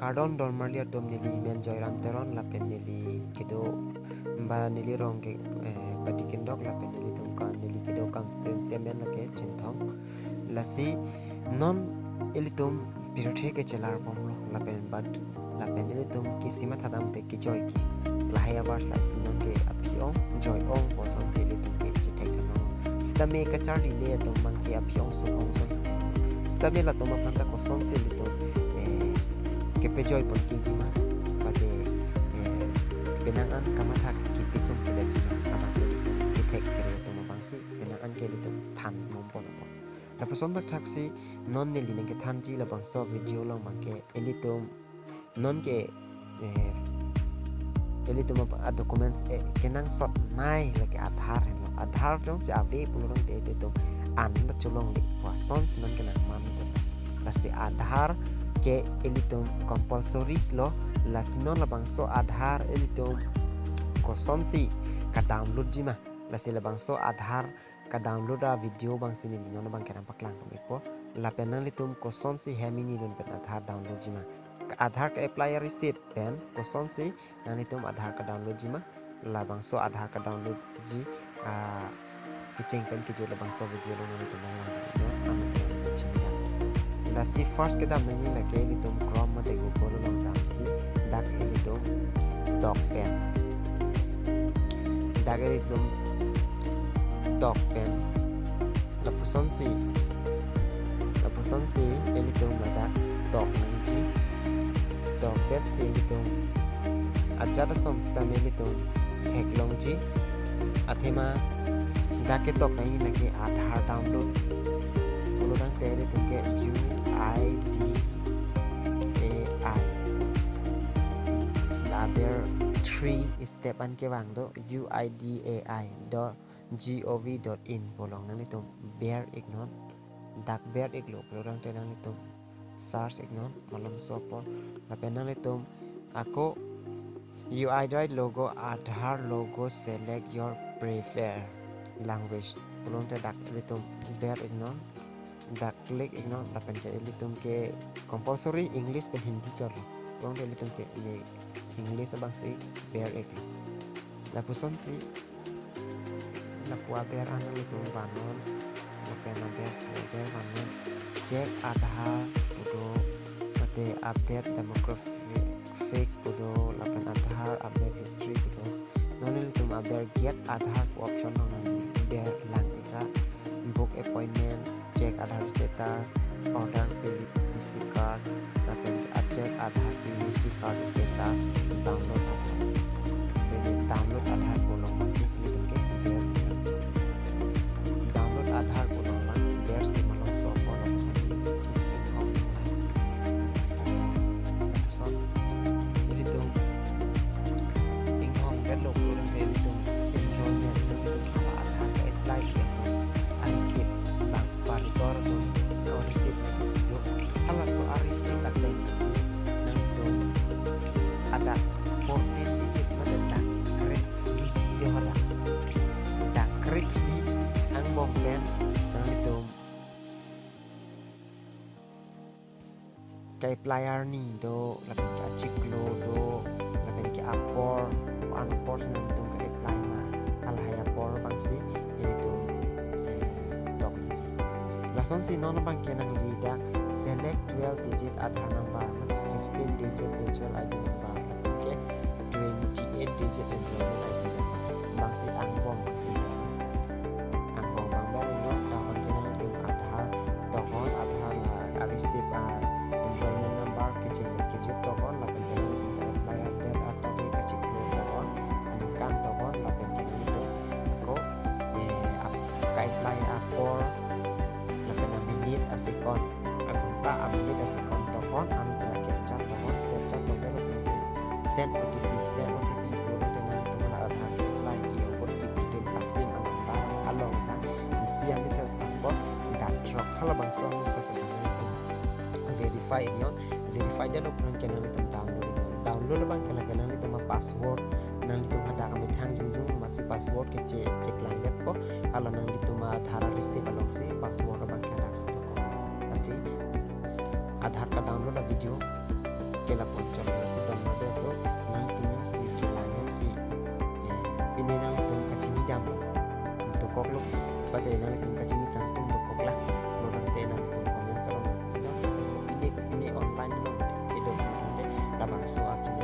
Cardon Dormalia Domnili Men Joyram Teron La Penili Kido Ba Nili Rong Patikin Dog La Penili Tumka Nili Kido Constantia Men Lake Chintom Lasi Non Ilitum Piroteke Chelar Pomlo La Pen Bad La Penilitum Kisima Tadam Te Kijoy Ki Lahaya Varsa Sinon Ke Apiong Joy Ong Poson Silitum Ke Chitekano Stame Kachari Le Tum Manke Apiong Sukong Son Stame La Toma Panta Koson Silitum Kepejoy pun kikima pada benangan kamathak kipisum sedajima amake itu kitek kere itu mabangsi benangan ke itu tan mompon apa lepas ontak taksi non nili nengke tanji labang so video long bangke elitum non ke elitum apa documents kenang sot nai lagi adhar jong si ave pulurang de itu anda colong di wason sinan kenang man itu lasi adhar ke elitum compulsory lo la sinon la bangso adhar elitum kosonsi ka download jima la sila bangso adhar ka download a video bang sini lino bang kenang paklang po la penang litum kosonsi hemini lun pen adhar download jima ka adhar ka apply receipt pen kosonsi nan litum adhar ka download jima la bangso adhar ka download ji kicing pen kijo la bangso video lo nani tum nang la si first kita mengi la ke litum chrome mate go polo long tam si dak elitum doc pen la puson si elitum la dak doc nangji doc bet si elitum ajata son sta elitum technology athema dak ke doc nang la ke adhar download polo nang tele tum ke UIDAI là there 3 step an ke wang do uidai.gov.in bolong nang itu bear ignon dak bear iglo bolong te nang itu SARS ignon malam sopor tapi nang itu ako UIDAI logo Aadhaar logo select your preferred language bolong te dak itu bear ignon dak klik ignon lapen ke elitum ke compulsory English pen Hindi cholo wong de elitum ke English abang si bear ek la puson si la pua bear anang elitum banon la pen bear banon check Aadhaar kudo pate update demographic kudo lapen Aadhaar update history kudo non elitum bear get Aadhaar option nang bear lang ika book appointment check Aadhaar status, order PVC card, check Aadhaar PVC card status, download Aadhaar bolong masih itu ke download Aadhaar bolong man bear si malong so bolong sa jadi tu inghong kan lo bolong dari tu enrollment itu Aadhaar ke apply ya arisip paritor tu receipt itu alas so receipt atensi nang itu ada 14 digit pada dak kredit dia ada dak kredit ang bomben nang itu kay player ni do laban ka ciklo do laban ka apor nang itu kay apply ma alhaya por bangsi itu Lason si non bang kenang lida select 12 digit Aadhaar number 16 digit virtual ID number okay 28 digit enrollment ID number bang si angbong bang baru no bang kenang itu Aadhaar tokon Aadhaar la receive enrollment number kecil tokon la kenang itu ka apply update atau kecil tokon kan tokon la kenang itu ko ka apply apor asikon akun pa ambil asikon tokon anu telah capture tokon lebih send OTP boleh dengan teman Aadhaar lain ia OTP dan asim anu pa along na isi yang bisa sebab dak trok kalau bangsa bisa sebenarnya verify dan open channel itu download bang kalau itu mah password nang itu ada kami thang junjung masih password ke cek langit po kalau nang itu mah Aadhaar receive along si password bang ke dak Aadhaar ka download video kela poncol siton no beto nang tum si chulang si ini nang tum kachini dam to koklok pade nang tum kachini kang tum do kokla no nang te nang tum comment salon ini online no te do de dabang so achine